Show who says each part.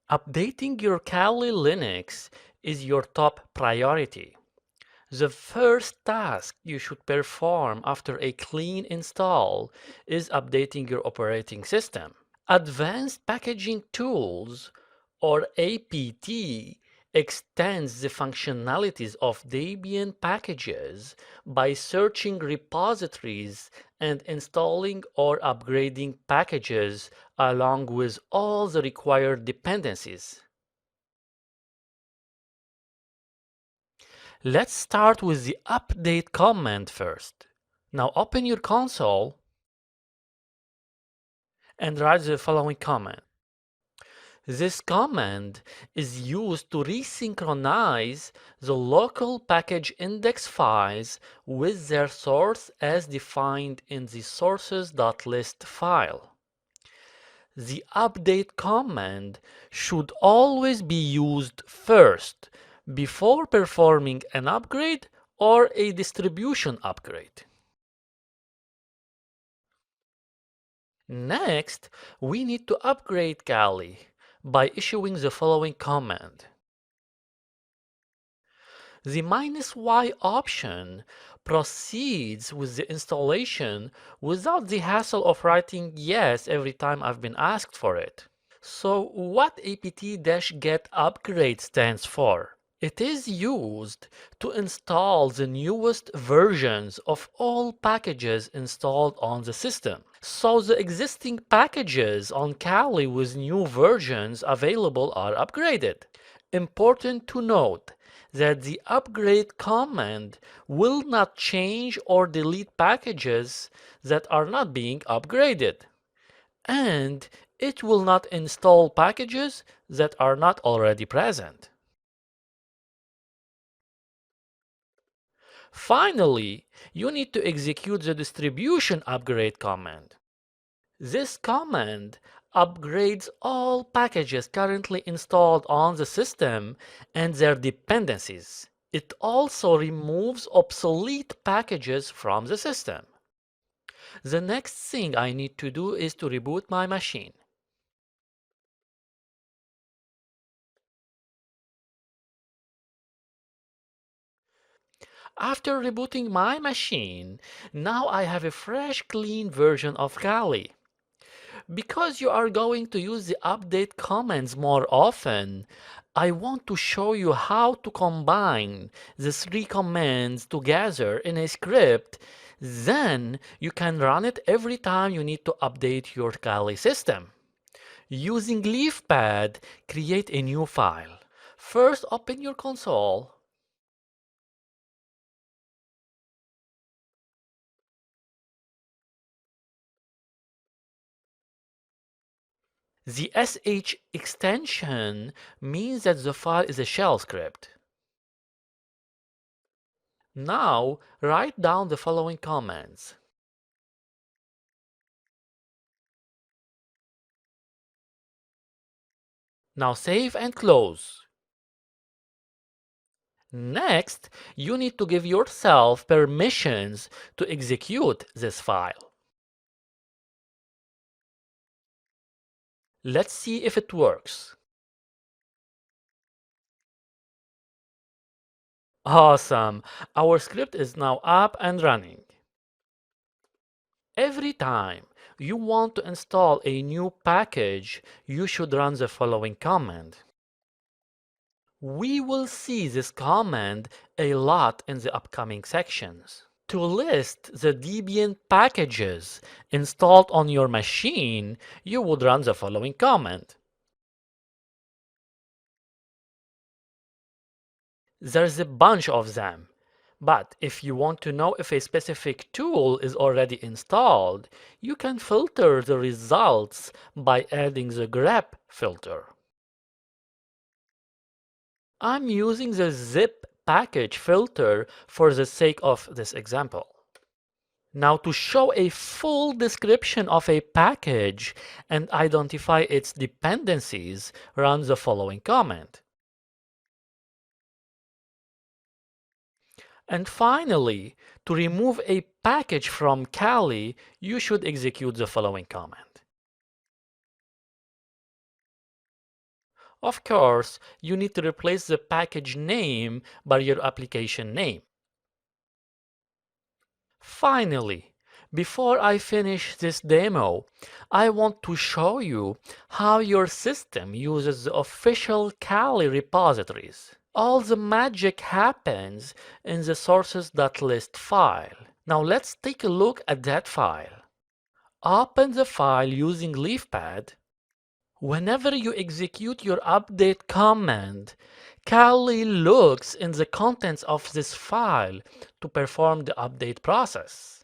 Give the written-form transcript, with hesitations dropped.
Speaker 1: Updating your Kali Linux is your top priority. The first task you should perform after a clean install is updating your operating system. Advanced Packaging Tools, or APT, extends the functionalities of Debian packages by searching repositories and installing or upgrading packages along with all the required dependencies. Let's start with the update command first. Now open your console and write the following command. This command is used to resynchronize the local package index files with their source as defined in the sources.list file. The update command should always be used first before performing an upgrade or a distribution upgrade. Next, we need to upgrade Kali by issuing the following command. The "-y" option proceeds with the installation without the hassle of writing yes every time I've been asked for it. So what apt-get upgrade stands for? It is used to install the newest versions of all packages installed on the system. So the existing packages on Kali with new versions available are upgraded. Important to note that the upgrade command will not change or delete packages that are not being upgraded, and it will not install packages that are not already present. Finally, you need to execute the distribution upgrade command. This command upgrades all packages currently installed on the system and their dependencies. It also removes obsolete packages from the system. The next thing I need to do is to reboot my machine. After rebooting my machine, now I have a fresh, clean version of Kali. Because you are going to use the update commands more often, I want to show you how to combine the three commands together in a script. Then you can run it every time you need to update your Kali system. Using LeafPad, create a new file. First, open your console. The sh extension means that the file is a shell script. Now, write down the following commands. Now save and close. Next, you need to give yourself permissions to execute this file. Let's see if it works. Awesome! Our script is now up and running. Every time you want to install a new package, you should run the following command. We will see this command a lot in the upcoming sections. To list the Debian packages installed on your machine, you would run the following command. There's a bunch of them, but if you want to know if a specific tool is already installed, you can filter the results by adding the grep filter. I'm using the zip package filter for the sake of this example. Now, to show a full description of a package and identify its dependencies, run the following command. And finally, to remove a package from Kali, you should execute the following command. Of course, you need to replace the package name by your application name. Finally, before I finish this demo, I want to show you how your system uses the official Kali repositories. All the magic happens in the sources.list file. Now let's take a look at that file. Open the file using LeafPad. Whenever you execute your update command, Kali looks in the contents of this file to perform the update process.